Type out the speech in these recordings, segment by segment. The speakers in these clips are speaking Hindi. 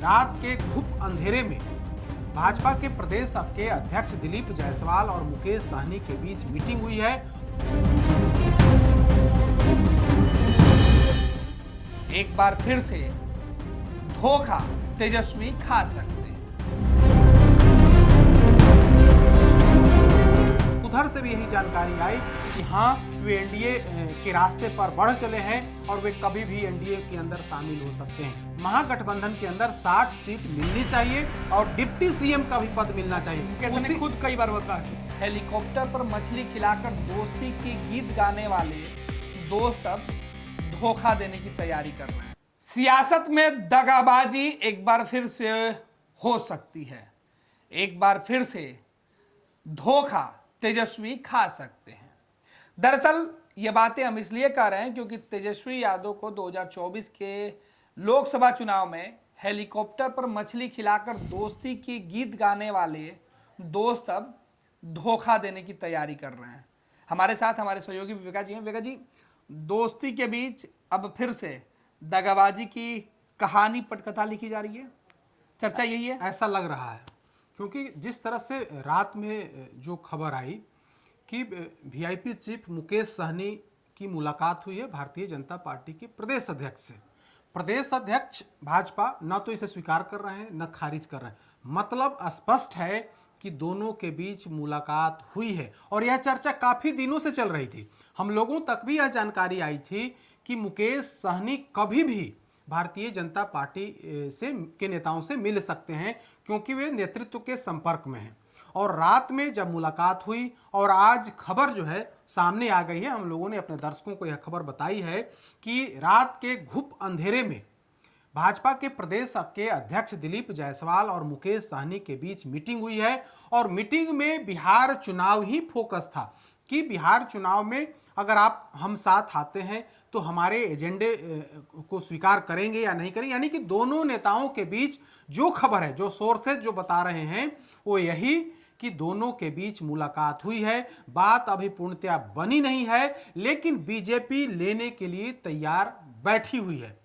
रात के घुप अंधेरे में भाजपा के प्रदेश के अध्यक्ष दिलीप जायसवाल और मुकेश सहनी के बीच मीटिंग हुई है। एक बार फिर से धोखा तेजस्वी खा सकते हैं। उधर से भी यही जानकारी आई कि हाँ, वे एनडीए के रास्ते पर बढ़ चले हैं और वे कभी भी एनडीए के अंदर शामिल हो सकते हैं। महागठबंधन के अंदर 60 सीट मिलनी चाहिए और डिप्टी सीएम का भी पद मिलना चाहिए। कैसे खुद कई बार बता हेलीकॉप्टर पर मछली खिलाकर दोस्ती की गीत गाने वाले दोस्त अब धोखा देने की तैयारी कर रहे हैं। सियासत में दगाबाजी एक बार फिर से हो सकती है। एक बार फिर से धोखा तेजस्वी खा सकते हैं। दरअसल ये बातें हम इसलिए कर रहे हैं क्योंकि तेजस्वी यादव को 2024 के लोकसभा चुनाव में हेलीकॉप्टर पर मछली खिलाकर दोस्ती की गीत गाने वाले दोस्त अब धोखा देने की तैयारी कर रहे हैं। हमारे साथ हमारे सहयोगी विवेका जी हैं। विवेका जी, दोस्ती के बीच अब फिर से दगाबाजी की कहानी पटकथा लिखी जा रही है, चर्चा यही है? ऐसा लग रहा है क्योंकि जिस तरह से रात में जो खबर आई कि वीआईपी चीफ मुकेश सहनी की मुलाकात हुई है भारतीय जनता पार्टी के प्रदेश अध्यक्ष से। प्रदेश अध्यक्ष भाजपा न तो इसे स्वीकार कर रहे हैं न खारिज कर रहे हैं। मतलब स्पष्ट है कि दोनों के बीच मुलाकात हुई है और यह चर्चा काफ़ी दिनों से चल रही थी। हम लोगों तक भी यह जानकारी आई थी कि मुकेश सहनी कभी भी भारतीय जनता पार्टी के नेताओं से मिल सकते हैं क्योंकि वे नेतृत्व के संपर्क में हैं। और रात में जब मुलाकात हुई और आज खबर जो है सामने आ गई है, हम लोगों ने अपने दर्शकों को यह खबर बताई है कि रात के घुप अंधेरे में भाजपा के प्रदेश के अध्यक्ष दिलीप जायसवाल और मुकेश सहनी के बीच मीटिंग हुई है। और मीटिंग में बिहार चुनाव ही फोकस था कि बिहार चुनाव में अगर हम साथ आते हैं तो हमारे एजेंडे को स्वीकार करेंगे या नहीं करेंगे। यानी कि दोनों नेताओं के बीच जो खबर है, जो सोर्सेज जो बता रहे हैं वो यही कि दोनों के बीच मुलाकात हुई है। बात अभी पूर्णतया बनी नहीं है लेकिन बीजेपी लेने के लिए तैयार बैठी हुई है।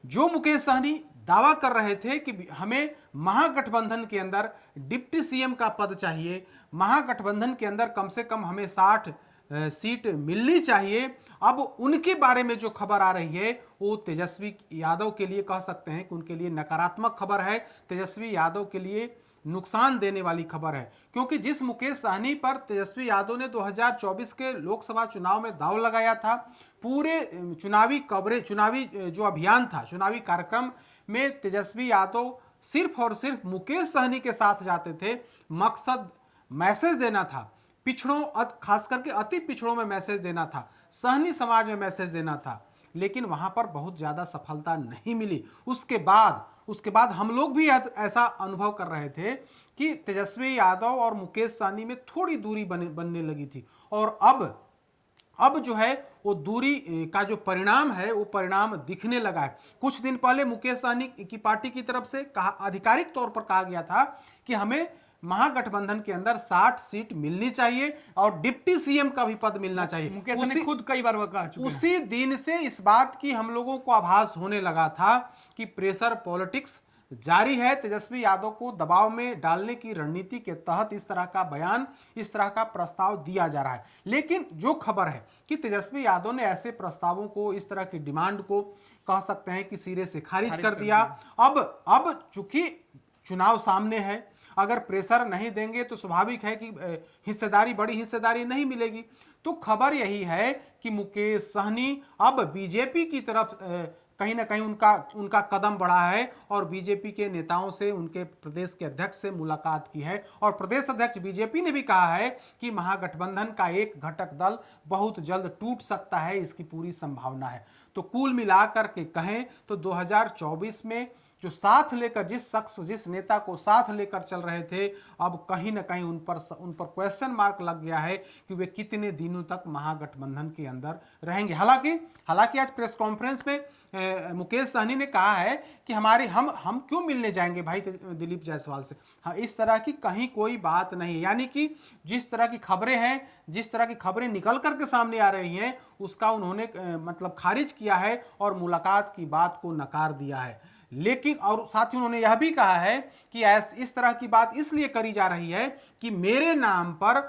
जो मुकेश सहनी दावा कर रहे थे कि हमें महागठबंधन के अंदर डिप्टी सीएम का पद चाहिए, महागठबंधन के अंदर कम से कम हमें 60 सीट मिलनी चाहिए, अब उनके बारे में जो खबर आ रही है वो तेजस्वी यादव के लिए कह सकते हैं कि उनके लिए नकारात्मक खबर है, तेजस्वी यादव के लिए नुकसान देने वाली खबर है। क्योंकि जिस मुकेश सहनी पर तेजस्वी यादव ने 2024 के लोकसभा चुनाव में दांव लगाया था, पूरे चुनावी जो अभियान था, चुनावी कार्यक्रम में तेजस्वी यादव सिर्फ और सिर्फ मुकेश सहनी के साथ जाते थे। मकसद मैसेज देना था, पिछड़ों खास करके अति पिछड़ों में मैसेज देना था, सहनी समाज में मैसेज देना था, लेकिन वहां पर बहुत ज़्यादा सफलता नहीं मिली। उसके बाद हम लोग भी ऐसा अनुभव कर रहे थे कि तेजस्वी यादव और मुकेश सहनी में थोड़ी दूरी बनने लगी थी। और अब जो है वो दूरी का जो परिणाम है वो परिणाम दिखने लगा है। कुछ दिन पहले मुकेश सहनी की पार्टी की तरफ से आधिकारिक तौर पर कहा गया था कि हमें महागठबंधन के अंदर 60 सीट मिलनी चाहिए और डिप्टी सीएम का भी पद मिलना चाहिए। मुकेश सहनी खुद कई बार कहा चुके हैं। उसी दिन से इस बात की हम लोगों को आभास होने लगा था कि प्रेशर पॉलिटिक्स जारी है। तेजस्वी यादव को दबाव में डालने की रणनीति के तहत इस तरह का बयान, इस तरह का प्रस्ताव दिया जा रहा है। लेकिन जो खबर है कि तेजस्वी यादव ने ऐसे प्रस्तावों को, इस तरह की डिमांड को कह सकते हैं कि सिरे से खारिज कर दिया। अब चूंकि चुनाव सामने है, अगर प्रेशर नहीं देंगे तो स्वाभाविक है कि बड़ी हिस्सेदारी नहीं मिलेगी। तो खबर यही है कि मुकेश सहनी अब बीजेपी की तरफ कहीं ना कहीं उनका कदम बढ़ा है और बीजेपी के नेताओं से, उनके प्रदेश के अध्यक्ष से मुलाकात की है। और प्रदेश अध्यक्ष बीजेपी ने भी कहा है कि महागठबंधन का एक घटक दल बहुत जल्द टूट सकता है, इसकी पूरी संभावना है। तो कुल मिलाकर के कहें तो 2024 में जो साथ लेकर जिस नेता को साथ लेकर चल रहे थे, अब कहीं ना कहीं उन पर क्वेश्चन मार्क लग गया है कि वे कितने दिनों तक महागठबंधन के अंदर रहेंगे। हालांकि आज प्रेस कॉन्फ्रेंस में मुकेश सहनी ने कहा है कि हम क्यों मिलने जाएंगे भाई दिलीप जायसवाल से। हाँ, इस तरह की कहीं कोई बात नहीं। यानी कि जिस तरह की खबरें हैं, जिस तरह की खबरें निकल करके सामने आ रही हैं, उसका उन्होंने मतलब खारिज किया है और मुलाकात की बात को नकार दिया है। लेकिन और साथ ही उन्होंने यह भी कहा है कि इस तरह की बात इसलिए करी जा रही है कि मेरे नाम पर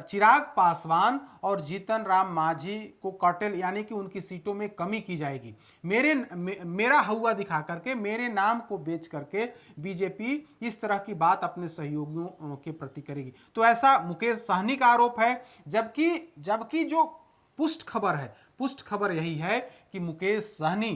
चिराग पासवान और जीतन राम मांझी को कर्टेल यानी कि उनकी सीटों में कमी की जाएगी। मेरा हौवा दिखा करके, मेरे नाम को बेच करके बीजेपी इस तरह की बात अपने सहयोगियों के प्रति करेगी। तो ऐसा मुकेश सहनी का आरोप है। जबकि जो पुष्ट खबर यही है कि मुकेश सहनी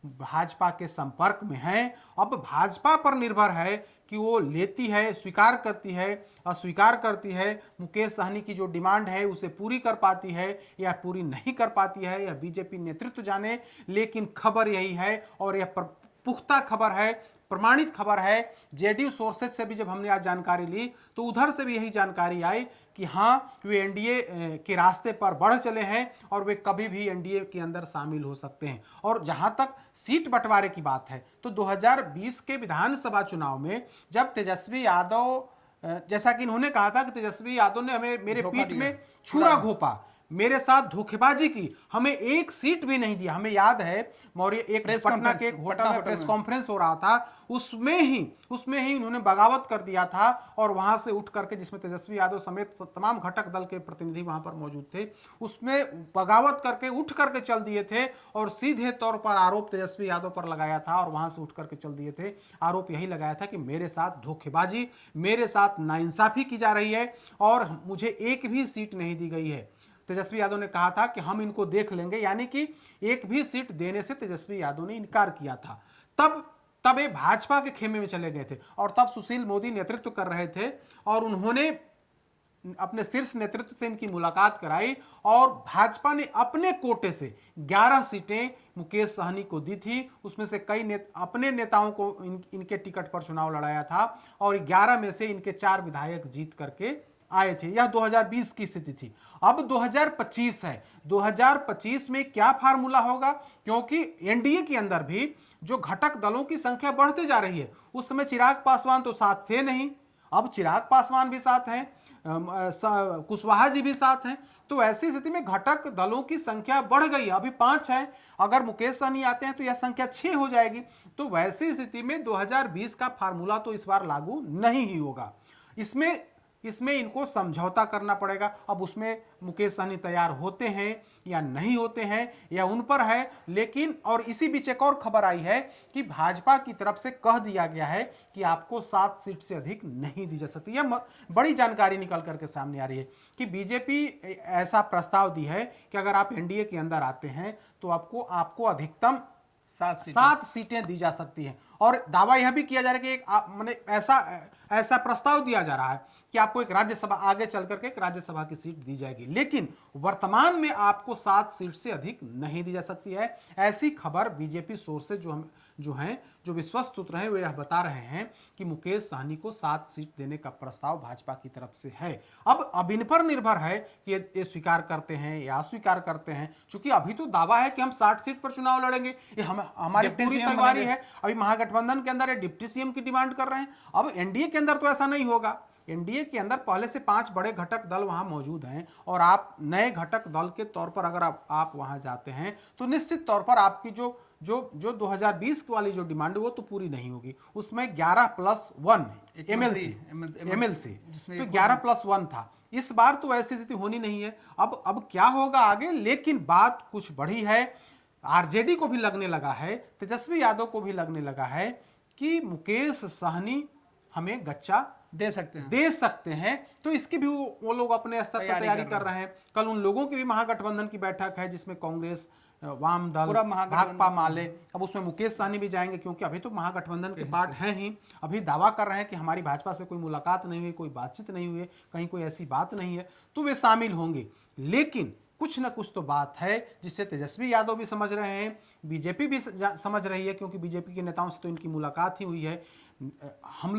भाजपा के संपर्क में है। अब भाजपा पर निर्भर है कि वो लेती है, स्वीकार करती है, अस्वीकार करती है, मुकेश सहनी की जो डिमांड है उसे पूरी कर पाती है या पूरी नहीं कर पाती है, या बीजेपी नेतृत्व जाने। लेकिन खबर यही है और यह पुख्ता खबर है, प्रमाणित खबर है। जेडीयू सोर्सेज से भी जब हमने आज जानकारी ली तो उधर से भी यही जानकारी आई कि हाँ, वे एनडीए के रास्ते पर बढ़ चले हैं और वे कभी भी एनडीए के अंदर शामिल हो सकते हैं। और जहां तक सीट बंटवारे की बात है तो 2020 के विधानसभा चुनाव में जब तेजस्वी यादव, जैसा कि इन्होंने कहा था कि तेजस्वी यादव ने हमें मेरे पीठ में छुरा घोंपा, मेरे साथ धोखेबाजी की, हमें एक सीट भी नहीं दिया। हमें याद है मौर्य एक पटना के एक होटल में प्रेस कॉन्फ्रेंस हो रहा था, उसमें ही उन्होंने बगावत कर दिया था और वहां से उठ करके, जिसमें तेजस्वी यादव समेत तमाम घटक दल के प्रतिनिधि वहां पर मौजूद थे, उसमें बगावत करके उठ करके चल दिए थे और सीधे तौर पर आरोप तेजस्वी यादव पर लगाया था और वहां से उठ करके चल दिए थे। आरोप यही लगाया था कि मेरे साथ धोखेबाजी, मेरे साथ नाइंसाफी की जा रही है और मुझे एक भी सीट नहीं दी गई है। तेजस्वी यादव ने कहा था कि हम इनको देख लेंगे, यानी कि एक भी सीट देने से तेजस्वी यादव ने इनकार किया था। तब ये भाजपा के खेमे में चले गए थे और तब सुशील मोदी नेतृत्व कर रहे थे और उन्होंने अपने शीर्ष नेतृत्व से इनकी मुलाकात कराई और भाजपा ने अपने कोटे से 11 सीटें मुकेश सहनी को दी थी। उसमें से कई अपने नेताओं को इनके टिकट पर चुनाव लड़ाया था और 11 में से इनके 4 विधायक जीत करके आए थे। यह 2020 की स्थिति थी। अब 2025 है। 2025 में क्या फार्मूला होगा, क्योंकि एनडीए के अंदर भी जो घटक दलों की संख्या बढ़ते जा रही है। उस समय चिराग पासवान तो साथ थे नहीं, अब चिराग पासवान भी साथ हैं, कुशवाहा जी भी साथ हैं। तो ऐसी स्थिति में घटक दलों की संख्या बढ़ गई, अभी 5 है। अगर मुकेश सहनी आते हैं तो यह संख्या 6 हो जाएगी। तो वैसी स्थिति में 2020 का फार्मूला तो इस बार लागू नहीं ही होगा। इसमें इनको समझौता करना पड़ेगा। अब उसमें मुकेश सहनी तैयार होते हैं या नहीं होते हैं या उन पर है। लेकिन और इसी बीच एक और खबर आई है कि भाजपा की तरफ से कह दिया गया है कि आपको 7 सीट से अधिक नहीं दी जा सकती। यह बड़ी जानकारी निकल करके सामने आ रही है कि बीजेपी ऐसा प्रस्ताव दी है कि अगर आप एनडीए के अंदर आते हैं तो आपको अधिकतम 7 सीटें दी जा सकती हैं। और दावा यह भी किया जा रहा है कि ऐसा प्रस्ताव दिया जा रहा है कि आपको एक राज्यसभा, आगे चल करके एक राज्यसभा की सीट दी जाएगी। लेकिन वर्तमान में आपको 7 सीट से अधिक नहीं दी जा सकती है। ऐसी खबर बीजेपी सोर्सेज जो विश्वस्त सूत्र हैं वे यह बता रहे हैं कि मुकेश सहनी को 7 सीट देने का प्रस्ताव भाजपा की तरफ से है। अब इन पर निर्भर है कि ये स्वीकार करते हैं या अस्वीकार करते हैं। चूंकि अभी तो दावा है कि हम 60 सीट पर चुनाव लड़ेंगे, ये हमारी पूरी तैयारी है। अभी महागठबंधन के अंदर डिप्टी सीएम की डिमांड कर रहे हैं। अब एनडीए के अंदर तो ऐसा नहीं होगा। एनडीए के अंदर पहले से 5 बड़े घटक दल वहां मौजूद हैं और आप नए घटक दल के तौर पर अगर आप वहां जाते हैं तो निश्चित तौर पर आपकी जो 2020 वाली जो डिमांड वो तो पूरी नहीं होगी। उसमें 11+1 एमएलसी तो 11+1 था। इस बार तो ऐसी स्थिति होनी नहीं है। अब क्या होगा आगे, लेकिन बात कुछ बढ़ी है। आरजेडी को भी लगने लगा है, तेजस्वी यादव को भी लगने लगा है कि मुकेश सहनी हमें गच्चा दे सकते हैं। तो इसकी भी वो लोग अपने स्तर से तैयारी कर रहे हैं। कल उन लोगों की भी महागठबंधन की बैठक है जिसमें कांग्रेस, वाम दल, भाकपा माले, अब उसमें मुकेश सहनी भी जाएंगे क्योंकि अभी तो महागठबंधन के पार्ट हैं ही। अभी दावा कर रहे हैं कि हमारी भाजपा से कोई मुलाकात नहीं हुई, कोई बातचीत नहीं हुई, कहीं कोई ऐसी बात नहीं है, तो वे शामिल होंगे। लेकिन कुछ ना कुछ तो बात है जिससे तेजस्वी यादव भी समझ रहे हैं, बीजेपी भी समझ रही है, क्योंकि बीजेपी के नेताओं से तो इनकी मुलाकात ही हुई है। हम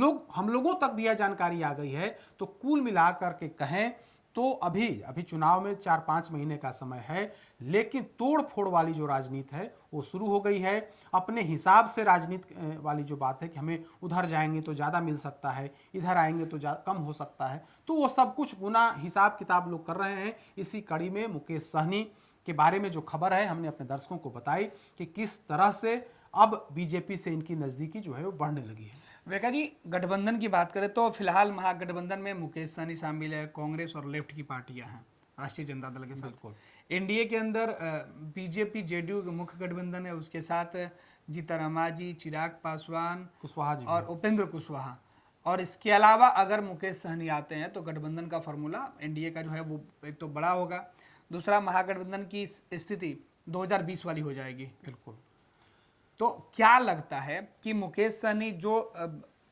लोगों तक भी यह जानकारी आ गई है। तो कुल मिलाकर के कहें तो अभी चुनाव में 4-5 महीने का समय है, लेकिन तोड़ फोड़ वाली जो राजनीति है वो शुरू हो गई है। अपने हिसाब से राजनीति वाली जो बात है कि हमें उधर जाएंगे तो ज़्यादा मिल सकता है, इधर आएंगे तो कम हो सकता है, तो वो सब कुछ गुना हिसाब किताब लोग कर रहे हैं। इसी कड़ी में मुकेश सहनी के बारे में जो खबर है हमने अपने दर्शकों को बताई कि किस तरह से अब बीजेपी से इनकी नज़दीकी जो है वो बढ़ने लगी है। विवेका जी, गठबंधन की बात करें तो फिलहाल महागठबंधन में मुकेश सहनी शामिल है, कांग्रेस और लेफ्ट की पार्टियां हैं राष्ट्रीय जनता दल के साथ। बिल्कुल। एनडीए के अंदर बीजेपी जेडीयू का मुख्य गठबंधन है, उसके साथ जीतन राम, चिराग पासवान कुशवाहा जी और उपेंद्र कुशवाहा। और इसके अलावा अगर मुकेश सहनी आते हैं तो गठबंधन का फॉर्मूला एनडीए का जो है वो एक तो बड़ा होगा, दूसरा महागठबंधन की स्थिति 2020 वाली हो जाएगी। बिल्कुल। तो क्या लगता है कि मुकेश सहनी जो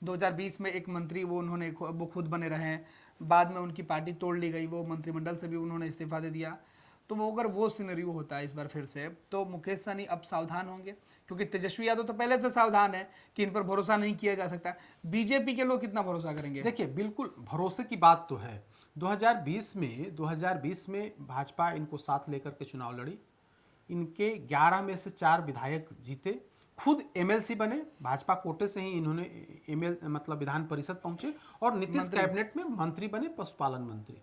2020 में एक मंत्री वो खुद बने रहे हैं, बाद में उनकी पार्टी तोड़ ली गई, वो मंत्रिमंडल से भी उन्होंने इस्तीफा दे दिया, तो वो अगर वो सिनेरियो होता है इस बार फिर से, तो मुकेश सहनी अब सावधान होंगे? क्योंकि तेजस्वी यादव तो पहले से सावधान है कि इन पर भरोसा नहीं किया जा सकता। बीजेपी के लोग कितना भरोसा करेंगे? देखिए, बिल्कुल भरोसे की बात तो है। 2020 में भाजपा इनको साथ लेकर के चुनाव लड़ी, इनके 11 में से 4 विधायक जीते, खुद एमएलसी बने, भाजपा कोटे से ही इन्होंने मतलब विधान परिषद पहुंचे और नीतीश कैबिनेट में मंत्री बने, पशुपालन मंत्री।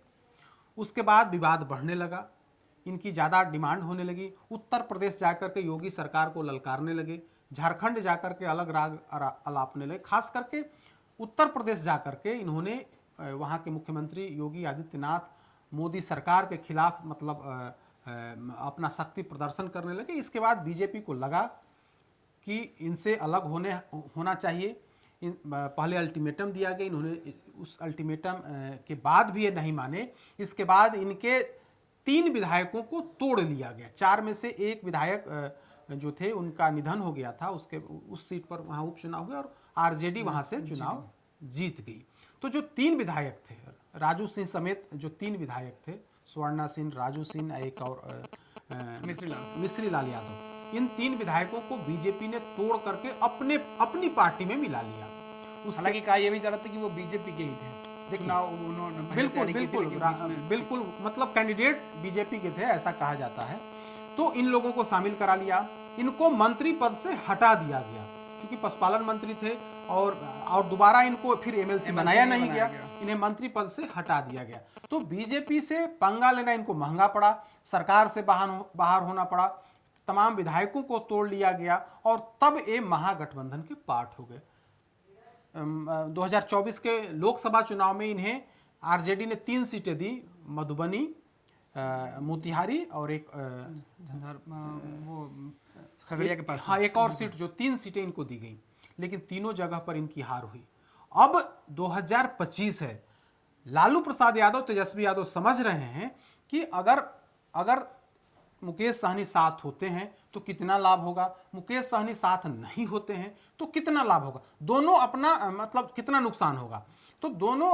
उसके बाद विवाद बढ़ने लगा, इनकी ज़्यादा डिमांड होने लगी, उत्तर प्रदेश जाकर के योगी सरकार को ललकारने लगे, झारखंड जाकर के अलग राग अलापने लगे। खास करके उत्तर प्रदेश जाकर के इन्होंने वहाँ के मुख्यमंत्री योगी आदित्यनाथ मोदी सरकार के खिलाफ मतलब अपना शक्ति प्रदर्शन करने लगे। इसके बाद बीजेपी को लगा कि इनसे अलग होना चाहिए। पहले अल्टीमेटम दिया गया, इन्होंने उस अल्टीमेटम के बाद भी ये नहीं माने। इसके बाद इनके 3 विधायकों को तोड़ लिया गया। 4 में से 1 विधायक जो थे उनका निधन हो गया था, उस सीट पर वहाँ उपचुनाव हुए और आरजेडी वहाँ से चुनाव जीत गई। तो जो 3 विधायक थे, राजू सिंह समेत जो 3 विधायक थे, स्वर्णा सिंह, राजू सिंह, एक और मिश्री लाल यादव, इन 3 विधायकों को बीजेपी ने तोड़ करके अपनी पार्टी में मिला लिया। हालांकि कहा यह भी जा रहा था कि वो बीजेपी के ही थे। बिल्कुल मतलब कैंडिडेट बीजेपी के थे ऐसा कहा जाता है। तो इन लोगों को शामिल करा लिया, इनको मंत्री पद से हटा दिया गया क्योंकि पशुपालन मंत्री थे और दोबारा इनको फिर एमएलसी बनाया नहीं गया, इन्हें मंत्री पद से हटा दिया गया। तो बीजेपी से पंगा लेना इनको महंगा पड़ा, सरकार से बाहर होना पड़ा, तमाम विधायकों को तोड़ लिया गया और तब ये महागठबंधन के पार्ट हो गए। 2024 के लोकसभा चुनाव में इन्हें आरजेडी ने 3 सीटें दी, मधुबनी, मोतिहारी और एक वो खगड़िया के पास, हाँ एक और सीट, जो 3 सीटें इनको दी गई, लेकिन तीनों जगह पर इनकी हार हुई। अब 2025 है, लालू प्रसाद यादव, तेजस्वी यादव समझ रहे हैं कि अगर मुकेश सहनी साथ होते हैं तो कितना लाभ होगा, मुकेश सहनी साथ नहीं होते हैं तो कितना लाभ होगा, दोनों अपना मतलब कितना नुकसान होगा। तो दोनों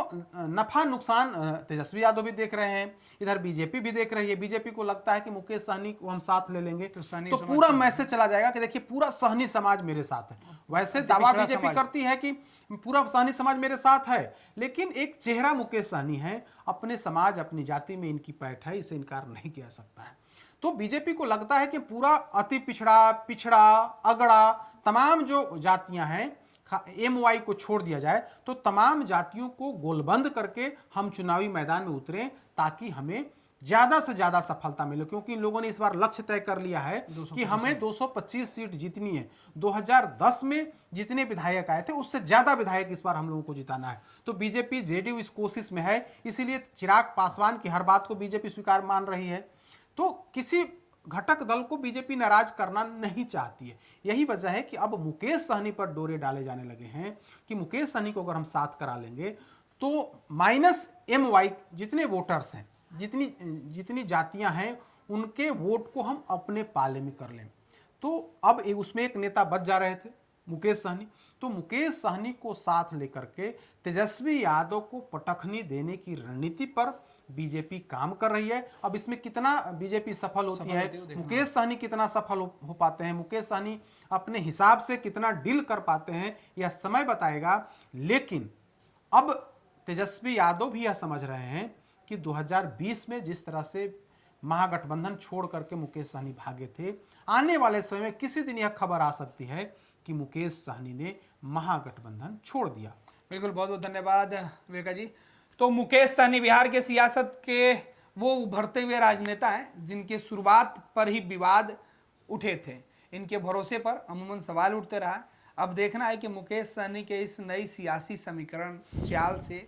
नफा नुकसान तेजस्वी यादव भी देख रहे हैं, इधर बीजेपी भी देख रही है। बीजेपी को लगता है कि मुकेश सहनी को हम साथ ले लेंगे तो पूरा मैसेज चला जाएगा कि देखिए पूरा सहनी समाज मेरे साथ है। वैसे दावा बीजेपी करती है कि पूरा सहनी समाज मेरे साथ है, लेकिन एक चेहरा मुकेश सहनी है, अपने समाज अपनी जाति में इनकी पैठ है, इसे इनकार नहीं किया सकता है। तो बीजेपी को लगता है कि पूरा अति पिछड़ा अगड़ा तमाम जो जातियां हैं, एमवाई को छोड़ दिया जाए तो तमाम जातियों को गोलबंद करके हम चुनावी मैदान में उतरें ताकि हमें ज्यादा से ज्यादा सफलता मिले। क्योंकि इन लोगों ने इस बार लक्ष्य तय कर लिया है कि हमें 225 सीट जीतनी है। 2010 में जितने विधायक आए थे उससे ज्यादा विधायक इस बार हम लोगों को जिताना है। तो बीजेपी जेडीयू इस कोशिश में है, इसीलिए चिराग पासवान की हर बात को बीजेपी स्वीकार मान रही है। तो किसी घटक दल को बीजेपी नाराज करना नहीं चाहती है। यही वजह है कि अब मुकेश सहनी पर डोरे डाले जाने लगे हैं कि मुकेश सहनी को अगर हम साथ करा लेंगे तो -MY जितने वोटर्स हैं, जितनी जातियां हैं, उनके वोट को हम अपने पाले में कर लें। तो अब उसमें एक नेता बच जा रहे थे मुकेश सहनी, तो मुकेश सहनी को साथ लेकर के तेजस्वी यादव को पटखनी देने की रणनीति पर बीजेपी काम कर रही है। अब इसमें कितना बीजेपी सफल होती है, मुकेश सहनी कितना सफल हो पाते हैं, मुकेश सहनी अपने हिसाब से कितना डील कर पाते हैं, यह समय बताएगा। लेकिन अब तेजस्वी यादव भी यह समझ रहे हैं कि 2020 में जिस तरह से महागठबंधन छोड़ करके मुकेश सहनी भागे थे, आने वाले समय में किसी दिन यह खबर आ सकती है कि मुकेश सहनी ने महागठबंधन छोड़ दिया। बिल्कुल, बहुत बहुत धन्यवाद विवेका जी। तो मुकेश सहनी बिहार के सियासत के वो उभरते हुए राजनेता हैं जिनके शुरुआत पर ही विवाद उठे थे। इनके भरोसे पर अमूमन सवाल उठते रहा। अब देखना है कि मुकेश सहनी के इस नई सियासी समीकरण चाल से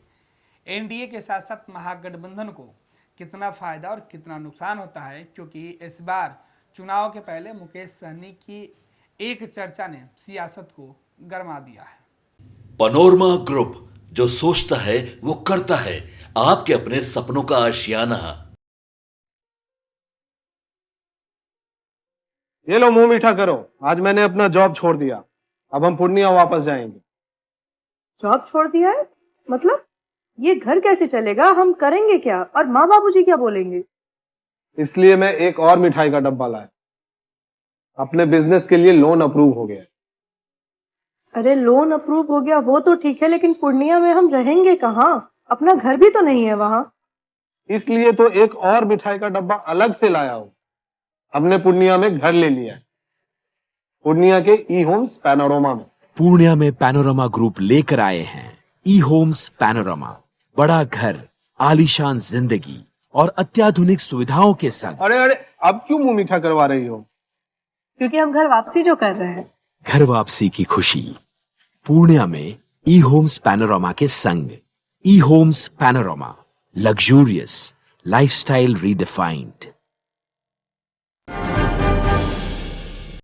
एनडीए के साथ साथ महागठबंधन को कितना फायदा और कितना नुकसान होता है, क्योंकि इस बार चुनाव के पहले मुकेश सहनी की एक चर्चा ने सियासत को गरमा दिया है। पैनोरमा ग्रुप, जो सोचता है वो करता है, आपके अपने सपनों का आशियाना। ये लो मुंह मीठा करो, आज मैंने अपना जॉब छोड़ दिया, अब हम पूर्णिया वापस जाएंगे। जॉब छोड़ दिया है? मतलब ये घर कैसे चलेगा? हम करेंगे क्या? और माँ बाबूजी क्या बोलेंगे? इसलिए मैं एक और मिठाई का डब्बा लाया। अपने बिजनेस के लिए लोन अप्रूव हो गया। अरे लोन अप्रूव हो गया वो तो ठीक है, लेकिन पूर्णिया में हम रहेंगे कहाँ? अपना घर भी तो नहीं है वहां। इसलिए तो एक और मिठाई का डब्बा अलग से लाया हूं। हमने पूर्णिया में घर ले लिया है, पूर्णिया के ई होम्स पैनोरमा में। पूर्णिया में पैनोरमा ग्रुप लेकर आए हैं ई होम्स पैनोरमा। बड़ा घर, आलीशान जिंदगी और अत्याधुनिक सुविधाओं के संग। अरे अब क्यों मुंह मीठा करवा रही हो? क्योंकि हम घर वापसी जो कर रहे हैं। घर वापसी की खुशी पूर्णिया में ई होम्स पैनोरमा के संग। E homes panorama, luxurious lifestyle redefined.